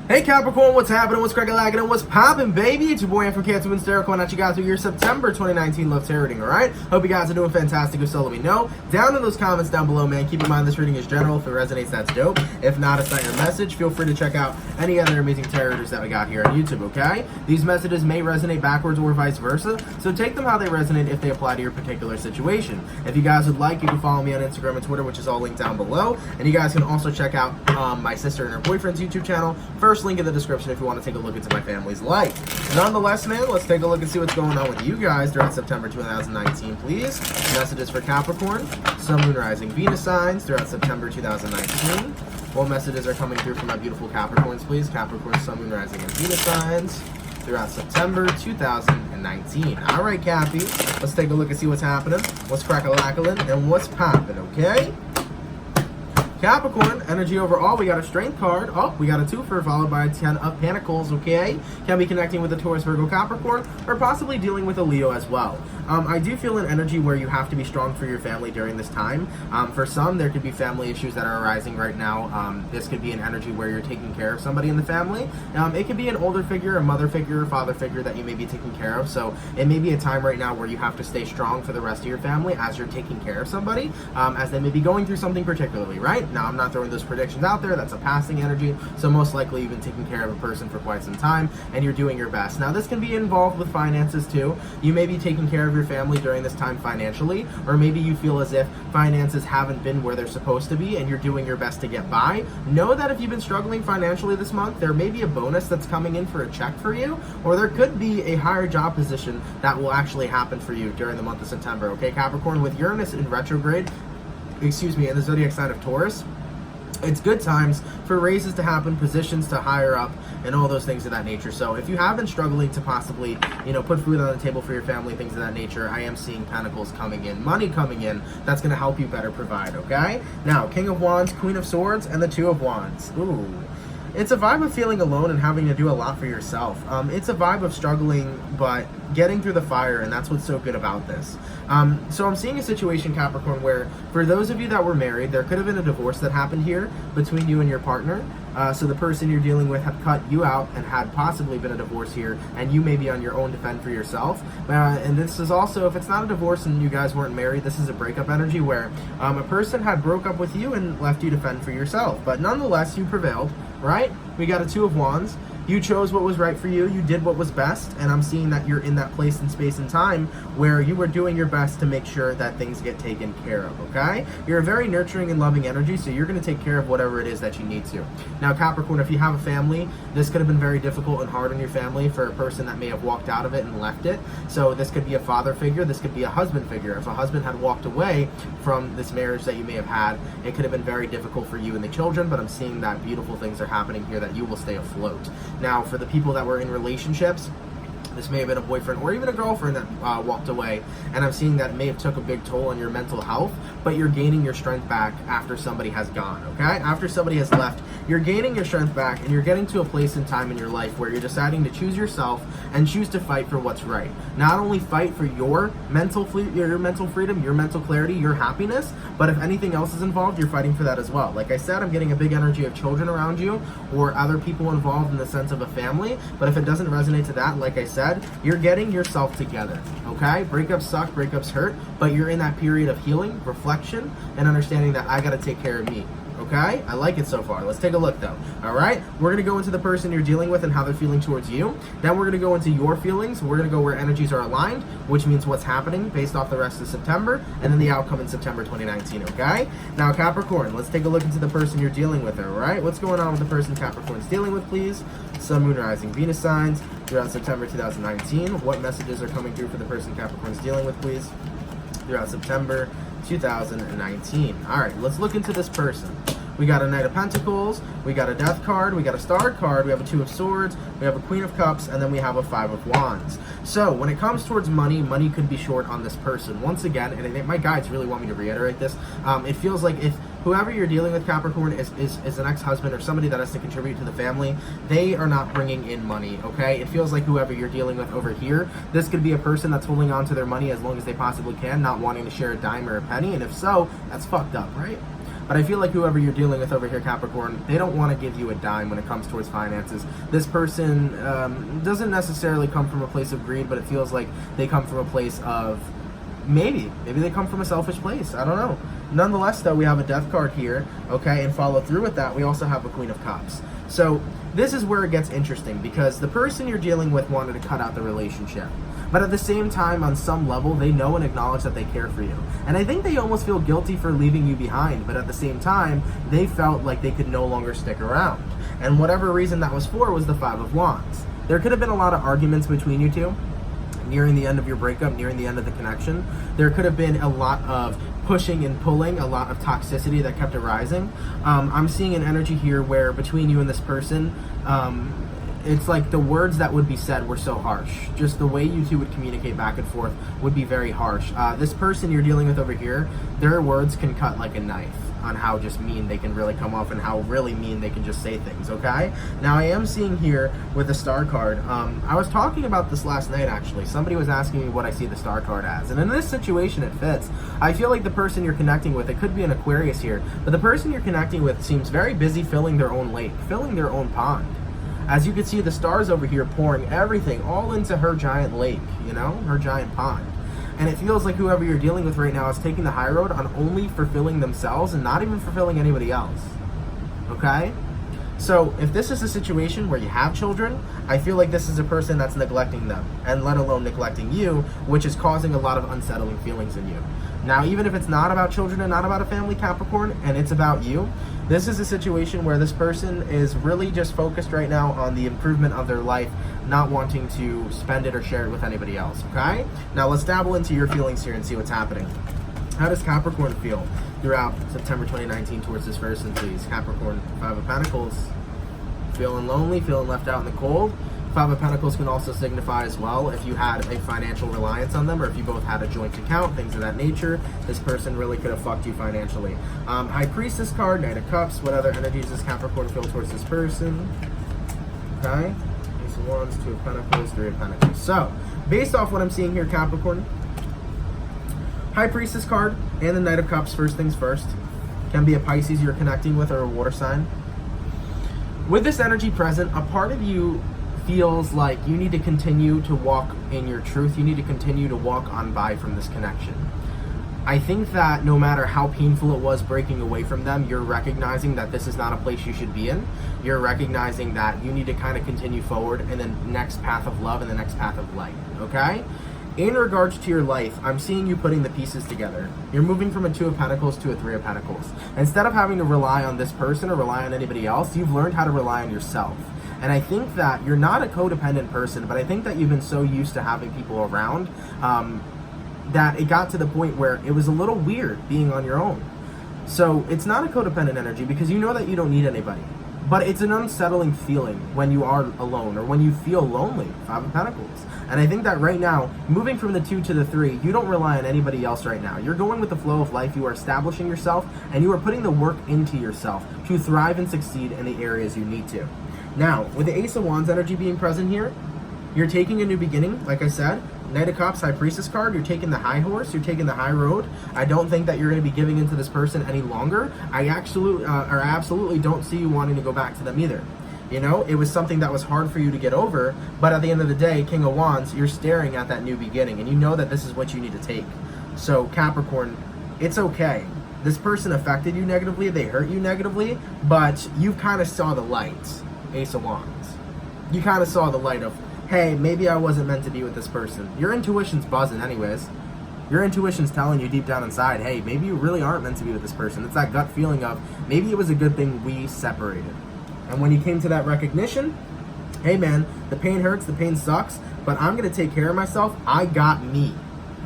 Hey Capricorn, what's happening? What's cracking, lagging, and what's popping, baby? It's your boy Ann from CancerMoonsTarot coming at you guys through your September 2019 love tarot reading, alright? Hope you guys are doing fantastic. If so, let me know down in those comments down below, man. Keep in mind this reading is general. If it resonates, that's dope. If not, it's not your message. Feel free to check out any other amazing tarot readers that we got here on YouTube, okay? These messages may resonate backwards or vice versa, so take them how they resonate if they apply to your particular situation. If you guys would like, you can follow me on Instagram and Twitter, which is all linked down below. And you guys can also check out my sister and her boyfriend's YouTube channel. First link in the description if you want to take a look into my family's life. Nonetheless, man, let's take a look and see what's going on with you guys throughout September 2019, please. Messages for Capricorn, Sun, Moon, Rising, Venus signs throughout September 2019. What messages are coming through for my beautiful Capricorns, please? Capricorn, Sun, Moon, Rising, and Venus signs throughout September 2019. All right, Cappy, let's take a look and see what's happening, what's crack-a-lack-a-lin, and what's popping, okay? Capricorn, energy overall, we got a strength card. Oh, we got a twofer followed by a 10 of pentacles, okay? Can be connecting with a Taurus, Virgo, Capricorn, or possibly dealing with a Leo as well. I do feel an energy where you have to be strong for your family during this time. For some, there could be family issues that are arising right now. This could be an energy where you're taking care of somebody in the family. It could be an older figure, a mother figure, a father figure that you may be taking care of. So it may be a time right now where you have to stay strong for the rest of your family as you're taking care of somebody, as they may be going through something particularly, right? Now, I'm not throwing those predictions out there. That's a passing energy. So most likely you've been taking care of a person for quite some time and you're doing your best. Now, this can be involved with finances too. You may be taking care of your family during this time financially, or maybe you feel as if finances haven't been where they're supposed to be and you're doing your best to get by. Know that if you've been struggling financially this month, there may be a bonus that's coming in for a check for you, or there could be a higher job position that will actually happen for you during the month of September, okay, Capricorn? With Uranus in retrograde, in the zodiac sign of Taurus, it's good times for raises to happen, positions to higher up, and all those things of that nature. So if you have been struggling to possibly, put food on the table for your family, things of that nature, I am seeing pentacles coming in, money coming in, that's going to help you better provide, okay? Now, King of Wands, Queen of Swords, and the Two of Wands. Ooh. It's a vibe of feeling alone and having to do a lot for yourself. It's a vibe of struggling, but getting through the fire, and that's what's so good about this. So I'm seeing a situation, Capricorn, where for those of you that were married, there could have been a divorce that happened here between you and your partner. So the person you're dealing with had cut you out and had possibly been a divorce here, and you may be on your own to fend for yourself. And this is also, if it's not a divorce and you guys weren't married, this is a breakup energy where a person had broke up with you and left you to fend for yourself. But nonetheless, you prevailed, right? We got a Two of Wands. You chose what was right for you. You did what was best. And I'm seeing that you're in that place and space and time where you were doing your best to make sure that things get taken care of, okay? You're a very nurturing and loving energy, so you're going to take care of whatever it is that you need to. Now, Capricorn, if you have a family, this could have been very difficult and hard on your family for a person that may have walked out of it and left it. So this could be a father figure. This could be a husband figure. If a husband had walked away from this marriage that you may have had, it could have been very difficult for you and the children, but I'm seeing that beautiful things are happening here that you will stay afloat. Now, for the people that were in relationships, this may have been a boyfriend or even a girlfriend that walked away, and I'm seeing that may have took a big toll on your mental health, but you're gaining your strength back after somebody has gone, okay? After somebody has left, you're gaining your strength back, and you're getting to a place in time in your life where you're deciding to choose yourself and choose to fight for what's right. Not only fight for your mental freedom, your mental clarity, your happiness, but if anything else is involved, you're fighting for that as well. Like I said, I'm getting a big energy of children around you or other people involved in the sense of a family, but if it doesn't resonate to that, like I said, you're getting yourself together, okay? Breakups suck, breakups hurt, but you're in that period of healing, reflection, and understanding that I gotta take care of me, okay? I like it so far. Let's take a look though, all right? We're gonna go into the person you're dealing with and how they're feeling towards you. Then we're gonna go into your feelings. We're gonna go where energies are aligned, which means what's happening based off the rest of September, and then the outcome in September 2019, okay? Now, Capricorn, let's take a look into the person you're dealing with, all right? What's going on with the person Capricorn's dealing with, please? Sun, Moon, Rising, Venus signs throughout September 2019. What messages are coming through for the person Capricorn's dealing with, please, throughout September 2019? All right, let's look into this person. We got a Knight of Pentacles, we got a Death card, we got a Star card, we have a Two of Swords, we have a Queen of Cups, and then we have a Five of Wands. So when it comes towards money, money could be short on this person. Once again, and I think my guides really want me to reiterate this, it feels like if whoever you're dealing with, Capricorn, is an ex-husband or somebody that has to contribute to the family, they are not bringing in money, okay? It feels like whoever you're dealing with over here, this could be a person that's holding on to their money as long as they possibly can, not wanting to share a dime or a penny, and if so, that's fucked up, right? but I feel like whoever you're dealing with over here, Capricorn, they don't want to give you a dime when it comes towards finances. This person doesn't necessarily come from a place of greed, but it feels like they come from a place of maybe they come from a selfish place. I don't know. Nonetheless, though, we have a Death card here, okay, and follow through with that, we also have a Queen of Cups. So this is where it gets interesting, because the person you're dealing with wanted to cut out the relationship. But at the same time, on some level, they know and acknowledge that they care for you. And I think they almost feel guilty for leaving you behind, but at the same time, they felt like they could no longer stick around. And whatever reason that was for was the Five of Wands. There could have been a lot of arguments between you two, nearing the end of your breakup, nearing the end of the connection. There could have been a lot of pushing and pulling, a lot of toxicity that kept arising. I'm seeing an energy here where between you and this person, it's like the words that would be said were so harsh. Just the way you two would communicate back and forth would be very harsh. This person you're dealing with over here, their words can cut like a knife on how just mean they can really come off and how really mean they can just say things, okay? Now, I am seeing here with the Star card, I was talking about this last night, actually. Somebody was asking me what I see the Star card as, and in this situation, it fits. I feel like the person you're connecting with, it could be an Aquarius here, but the person you're connecting with seems very busy filling their own lake, filling their own pond. As you can see, the stars over here pouring everything all into her giant lake, you know, her giant pond. And it feels like whoever you're dealing with right now is taking the high road on only fulfilling themselves and not even fulfilling anybody else. Okay? So if this is a situation where you have children, I feel like this is a person that's neglecting them, and let alone neglecting you, which is causing a lot of unsettling feelings in you. Now, even if it's not about children and not about a family, Capricorn, and it's about you, this is a situation where this person is really just focused right now on the improvement of their life, not wanting to spend it or share it with anybody else, okay? Now, let's dabble into your feelings here and see what's happening. How does Capricorn feel throughout September 2019 towards this person, please? Capricorn, Five of Pentacles. Feeling lonely, feeling left out in the cold. Five of Pentacles can also signify as well if you had a financial reliance on them, or if you both had a joint account, things of that nature. This person really could have fucked you financially. High Priestess card, Knight of Cups. What other energies does Capricorn feel towards this person? Okay. Ace of Wands, Two of Pentacles, Three of Pentacles. So, based off what I'm seeing here, Capricorn, High Priestess card and the Knight of Cups, first things first, can be a Pisces you're connecting with or a water sign. With this energy present, a part of you feels like you need to continue to walk in your truth. You need to continue to walk on by from this connection. I think that no matter how painful it was breaking away from them, you're recognizing that this is not a place you should be in. You're recognizing that you need to kind of continue forward in the next path of love and the next path of light, okay? In regards to your life, I'm seeing you putting the pieces together. You're moving from a Two of Pentacles to a Three of Pentacles. Instead of having to rely on this person or rely on anybody else, you've learned how to rely on yourself. And I think that you're not a codependent person, but I think that you've been so used to having people around that it got to the point where it was a little weird being on your own. So it's not a codependent energy because you know that you don't need anybody. But it's an unsettling feeling when you are alone or when you feel lonely, Five of Pentacles. And I think that right now, moving from the 2 to the 3, you don't rely on anybody else right now. You're going with the flow of life, you are establishing yourself, and you are putting the work into yourself to thrive and succeed in the areas you need to. Now, with the Ace of Wands energy being present here, you're taking a new beginning, like I said. Knight of Cups, High Priestess card, you're taking the high horse, you're taking the high road. I don't think that you're going to be giving into this person any longer. I absolutely don't see you wanting to go back to them either. You know, it was something that was hard for you to get over, but at the end of the day, King of Wands, you're staring at that new beginning, and you know that this is what you need to take. So, Capricorn, it's okay. This person affected you negatively, they hurt you negatively, but you kind of saw the light, Ace of Wands. You kind of saw the light of, hey, maybe I wasn't meant to be with this person. Your intuition's buzzing anyways. Your intuition's telling you deep down inside, hey, maybe you really aren't meant to be with this person. It's that gut feeling of, maybe it was a good thing we separated. And when you came to that recognition, hey man, the pain hurts, the pain sucks, but I'm going to take care of myself. I got me.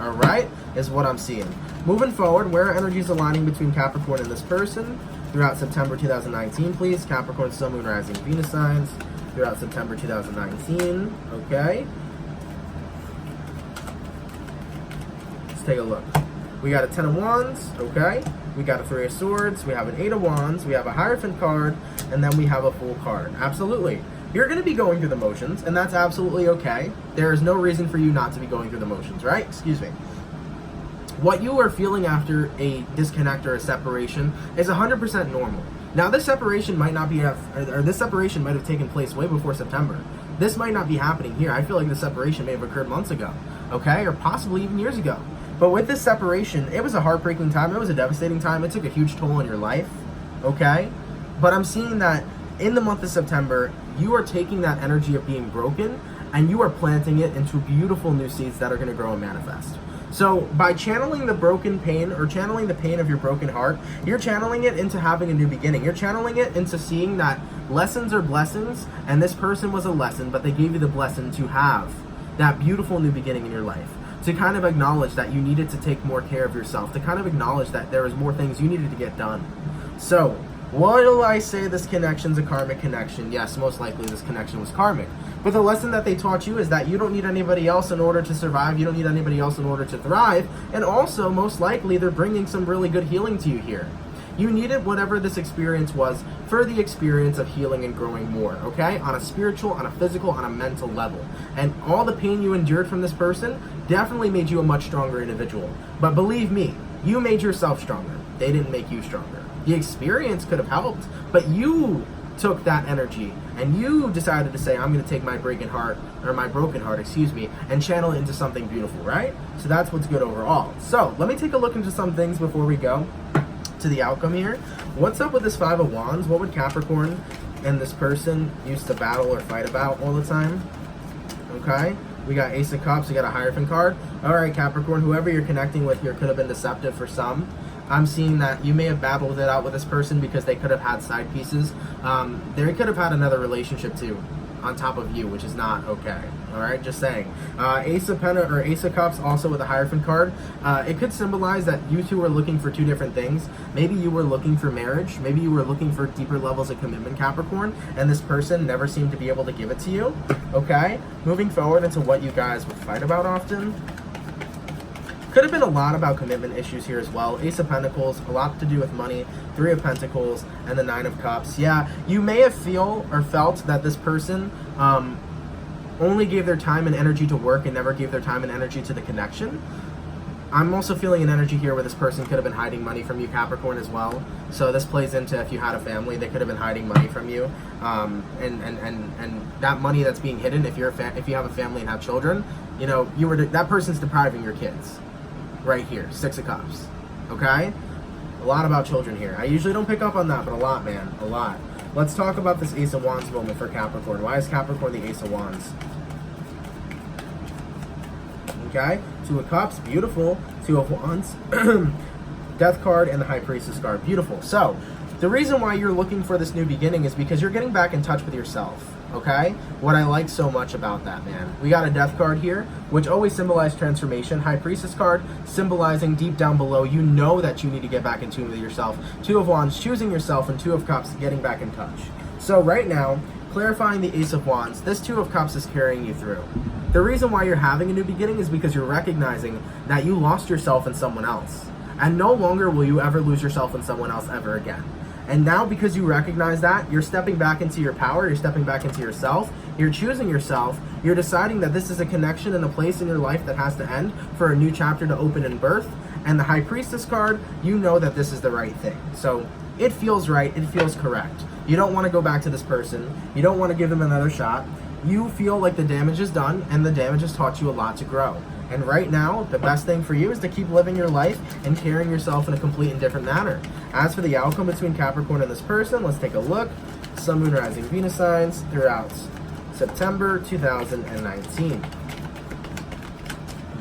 All right? Is what I'm seeing. Moving forward, where are energies aligning between Capricorn and this person throughout September 2019, please? Capricorn, Sun, Moon, Rising, Venus signs throughout September 2019. Okay? Let's take a look. We got a 10 of Wands, okay? We got a 3 of Swords, we have an 8 of Wands, we have a Hierophant card, and then we have a Fool card. Absolutely. You're going to be going through the motions, and that's absolutely okay. There is no reason for you not to be going through the motions, right? Excuse me. what you are feeling after a disconnect or a separation is 100% normal. Now, this separation might not be, this separation might have taken place way before September. This might not be happening here. I feel like the separation may have occurred months ago, okay, or possibly even years ago. But with this separation, it was a heartbreaking time. It was a devastating time. It took a huge toll on your life, okay? But I'm seeing that in the month of September, you are taking that energy of being broken and you are planting it into beautiful new seeds that are going to grow and manifest. So by channeling the broken pain or channeling the pain of your broken heart, you're channeling it into having a new beginning. You're channeling it into seeing that lessons are blessings, and this person was a lesson, but they gave you the blessing to have that beautiful new beginning in your life. To kind of acknowledge that you needed to take more care of yourself. To kind of acknowledge that there was more things you needed to get done. So, will I say this connection's a karmic connection? Yes, most likely this connection was karmic. But the lesson that they taught you is that you don't need anybody else in order to survive. You don't need anybody else in order to thrive. And also, most likely, they're bringing some really good healing to you here. You needed whatever this experience was for the experience of healing and growing more, okay? On a spiritual, on a physical, on a mental level. And all the pain you endured from this person definitely made you a much stronger individual. But believe me, you made yourself stronger. They didn't make you stronger. The experience could have helped, but you took that energy and you decided to say, I'm going to take my broken heart, and channel it into something beautiful, right? So that's what's good overall. So let me take a look into some things before we go to the outcome here. What's up with this Five of Wands? What would Capricorn and this person used to battle or fight about all the time? Okay, we got Ace of Cups, we got a Hierophant card. All right, Capricorn, whoever you're connecting with here could have been deceptive for some. I'm seeing that you may have battled it out with this person because they could have had side pieces. They could have had another relationship too on top of you, which is not okay. All right, just saying. Ace of Cups, also with a Hierophant card. It could symbolize that you two were looking for two different things. Maybe you were looking for marriage. Maybe you were looking for deeper levels of commitment, Capricorn, and this person never seemed to be able to give it to you. Okay, moving forward into what you guys would fight about often. Could have been a lot about commitment issues here as well. Ace of Pentacles, a lot to do with money. Three of Pentacles, and the Nine of Cups. Yeah, you may have felt that this person only gave their time and energy to work and never gave their time and energy to the connection. I'm also feeling an energy here where this person could have been hiding money from you, Capricorn, as well. So this plays into if you had a family, they could have been hiding money from you. And that money that's being hidden, if you have a family and have children, you know, that person's depriving your kids. Right here, Six of Cups, okay? A lot about children here. I usually don't pick up on that, but a lot, man, a lot. Let's talk about this Ace of Wands moment for Capricorn. Why is Capricorn the Ace of Wands? Okay, Two of Cups, beautiful. Two of Wands, Death card, and the High Priestess card, beautiful. So, the reason why you're looking for this new beginning is because you're getting back in touch with yourself. Okay, what I like so much about that, man. We got a Death card here, which always symbolizes transformation. High Priestess card, symbolizing deep down below, you know that you need to get back in tune with yourself. Two of Wands, choosing yourself, and Two of Cups, getting back in touch. So right now, clarifying the Ace of Wands, this Two of Cups is carrying you through. The reason why you're having a new beginning is because you're recognizing that you lost yourself in someone else. And no longer will you ever lose yourself in someone else ever again. And now because you recognize that, you're stepping back into your power, you're stepping back into yourself, you're choosing yourself, you're deciding that this is a connection and a place in your life that has to end for a new chapter to open in birth. And the High Priestess card, you know that this is the right thing. So it feels right, it feels correct. You don't want to go back to this person, you don't want to give them another shot. You feel like the damage is done and the damage has taught you a lot to grow. And right now, the best thing for you is to keep living your life and carrying yourself in a complete and different manner. As for the outcome between Capricorn and this person, let's take a look. Sun, Moon, Rising, Venus signs throughout September 2019.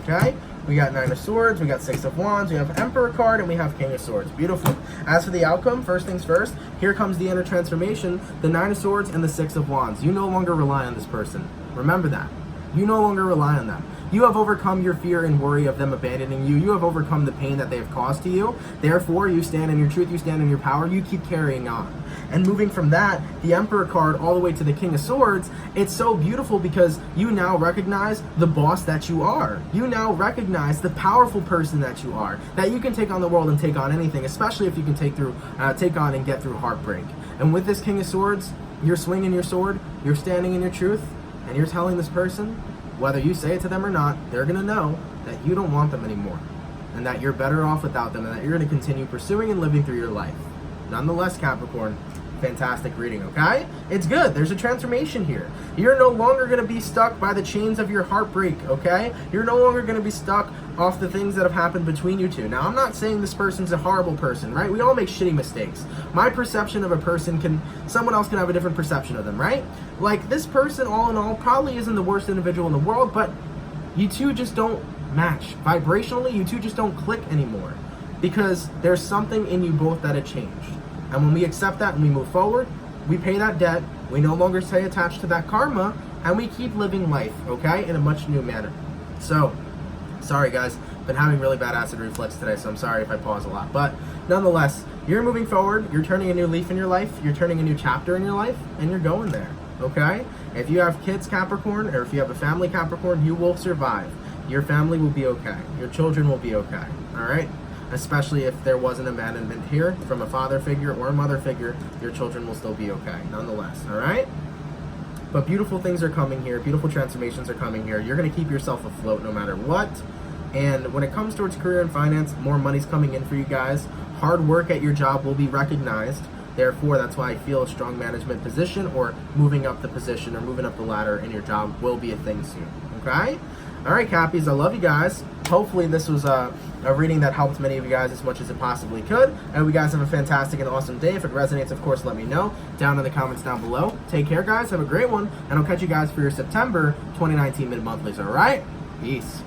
Okay, we got Nine of Swords, we got Six of Wands, we have Emperor card, and we have King of Swords. Beautiful. As for the outcome, first things first, here comes the inner transformation, the Nine of Swords and the Six of Wands. You no longer rely on this person. Remember that. You no longer rely on them. You have overcome your fear and worry of them abandoning you. You have overcome the pain that they have caused to you. Therefore, you stand in your truth, you stand in your power, you keep carrying on. And moving from that, the Emperor card all the way to the King of Swords, it's so beautiful because you now recognize the boss that you are. You now recognize the powerful person that you are, that you can take on the world and take on anything, especially if you can take on and get through heartbreak. And with this King of Swords, you're swinging your sword, you're standing in your truth, and you're telling this person, whether you say it to them or not, they're going to know that you don't want them anymore. and that you're better off without them, and that you're going to continue pursuing and living through your life. Nonetheless, Capricorn, fantastic reading, okay? It's good. There's a transformation here. You're no longer going to be stuck by the chains of your heartbreak, okay? You're no longer going to be stuck off the things that have happened between you two. Now, I'm not saying this person's a horrible person, right? We all make shitty mistakes. My perception of a person someone else can have a different perception of them, right? Like, this person, all in all, probably isn't the worst individual in the world, but you two just don't match. Vibrationally, you two just don't click anymore, because there's something in you both that had changed. And when we accept that and we move forward, we pay that debt, we no longer stay attached to that karma, and we keep living life, okay, in a much new manner. So, sorry guys, been having really bad acid reflux today, so I'm sorry if I pause a lot. But nonetheless, you're moving forward, you're turning a new leaf in your life, you're turning a new chapter in your life, and you're going there, okay? If you have kids, Capricorn, or if you have a family, Capricorn, you will survive. Your family will be okay. Your children will be okay, all right? Especially if there was an abandonment here from a father figure or a mother figure, your children will still be okay, nonetheless, all right? But beautiful things are coming here. Beautiful transformations are coming here. You're going to keep yourself afloat no matter what. And when it comes towards career and finance, more money's coming in for you guys. Hard work at your job will be recognized. Therefore, that's why I feel a strong management position or moving up the position or moving up the ladder in your job will be a thing soon, okay? All right, Cappies, I love you guys. Hopefully this was a reading that helped many of you guys as much as it possibly could. I hope you guys have a fantastic and awesome day. If it resonates, of course, let me know down in the comments down below. Take care, guys. Have a great one, and I'll catch you guys for your September 2019 mid-monthlies, all right? Peace.